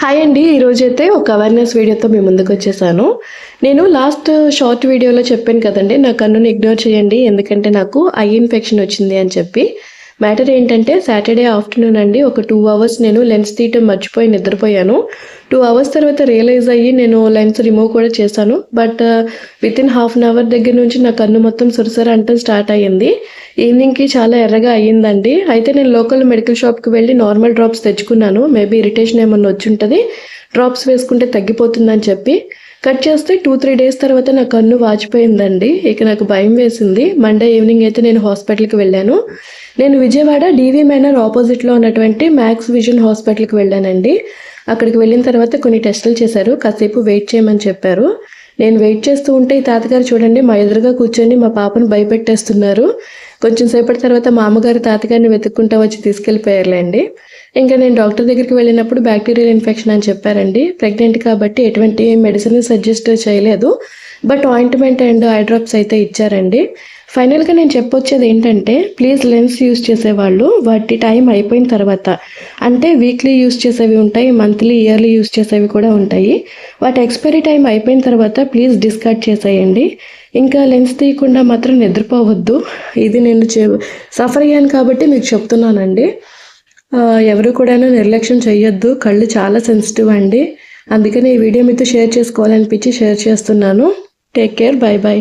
Hi అండి. ఈరోజైతే ఒక అవేర్‌నెస్ వీడియోతో మీ ముందుకొచ్చేసాను. నేను లాస్ట్ షార్ట్ వీడియోలో చెప్పాను కదండీ! నా కన్నుని ఇగ్నోర్ చేయండి. ఎందుకంటే నాకు ఐ ఇన్ఫెక్షన్ వచ్చింది అని చెప్పి. మ్యాటర్ ఏంటంటే సాటర్‌డే ఆఫ్టర్‌నూన్ అండి ఒక 2 అవర్స్ నేను లెన్స్ తీయటం మర్చిపోయి నిద్రపోయాను. 2 అవర్స్ తర్వాత రియలైజ్ అయ్యి నేను లెన్స్ రిమూవ్ కూడా చేశాను. But within half an hour దగ్గర నుంచి నా కన్ను మొత్తం సురసుర అంటం స్టార్ట్ అయ్యింది. ఈవినింగ్‌కి చాలా ఎర్రగా అయ్యిందండి. అయితే నేను లోకల్ మెడికల్ షాప్‌కి వెళ్ళి నార్మల్ డ్రాప్స్ తెచ్చుకున్నాను. మేబీ ఇరిటేషన్ ఏమన్నా వచ్చుంటది. డ్రాప్స్ వేసుకుంటే తగ్గిపోతుందని చెప్పి. కట్ చేస్తే 2-3 డేస్ తర్వాత నా కన్ను వాచిపోయిందండి. ఇక నాకు భయం వేసింది. మండే ఈవినింగ్ అయితే నేను హాస్పిటల్‌కి వెళ్ళాను. నేను విజయవాడ డీవీ మైనర్ ఆపోజిట్‌లో ఉన్నటువంటి మ్యాక్స్ విజన్ హాస్పిటల్‌కి వెళ్ళానండి. అక్కడికి వెళ్ళిన తర్వాత కొన్ని టెస్టులు చేశారు. కాసేపు వెయిట్ చేయమని చెప్పారు. నేను వెయిట్ చేస్తూ ఉంటే ఈ తాతగారు చూడండి మా ఎదురుగా కూర్చొని మా పాపను భయపెట్టేస్తున్నారు. కొంచెం సేపటి తర్వాత మా అమ్మగారు తాతగారిని వెతుక్కుంటా వచ్చి తీసుకెళ్ళిపోయారులేండి. ఇంకా నేను డాక్టర్ దగ్గరికి వెళ్ళినప్పుడు బ్యాక్టీరియల్ ఇన్ఫెక్షన్ అని చెప్పారండి. ప్రెగ్నెంట్ కాబట్టి ఎటువంటి మెడిసిన్ సజెస్ట్ చేయలేదు. But ointment and eye drops అయితే ఇచ్చారండి. ఫైనల్‌గా నేను చెప్పొచ్చేది ఏంటంటే ప్లీజ్ లెన్స్ యూజ్ చేసేవాళ్ళు వాటి టైం అయిపోయిన తర్వాత అంటే వీక్లీ యూజ్ చేసేవి ఉంటాయి. మంత్లీ, ఇయర్లీ యూజ్ చేసేవి కూడా ఉంటాయి. వాటి ఎక్స్‌పైరీ టైం అయిపోయిన తర్వాత ప్లీజ్ డిస్కార్డ్ చేసేయండి. ఇంకా లెన్స్ తీయకుండా మాత్రం నిద్రపోవద్దు. ఇది నేను సఫర్ అయ్యాను కాబట్టి మీకు చెప్తున్నానండి. ఎవరు కూడాను నిర్లక్ష్యం చేయొద్దు. కళ్ళు చాలా సెన్సిటివ్ అండి. అందుకని ఈ వీడియో మీతో షేర్ చేసుకోవాలనిపించి షేర్ చేస్తున్నాను. Take care. By by.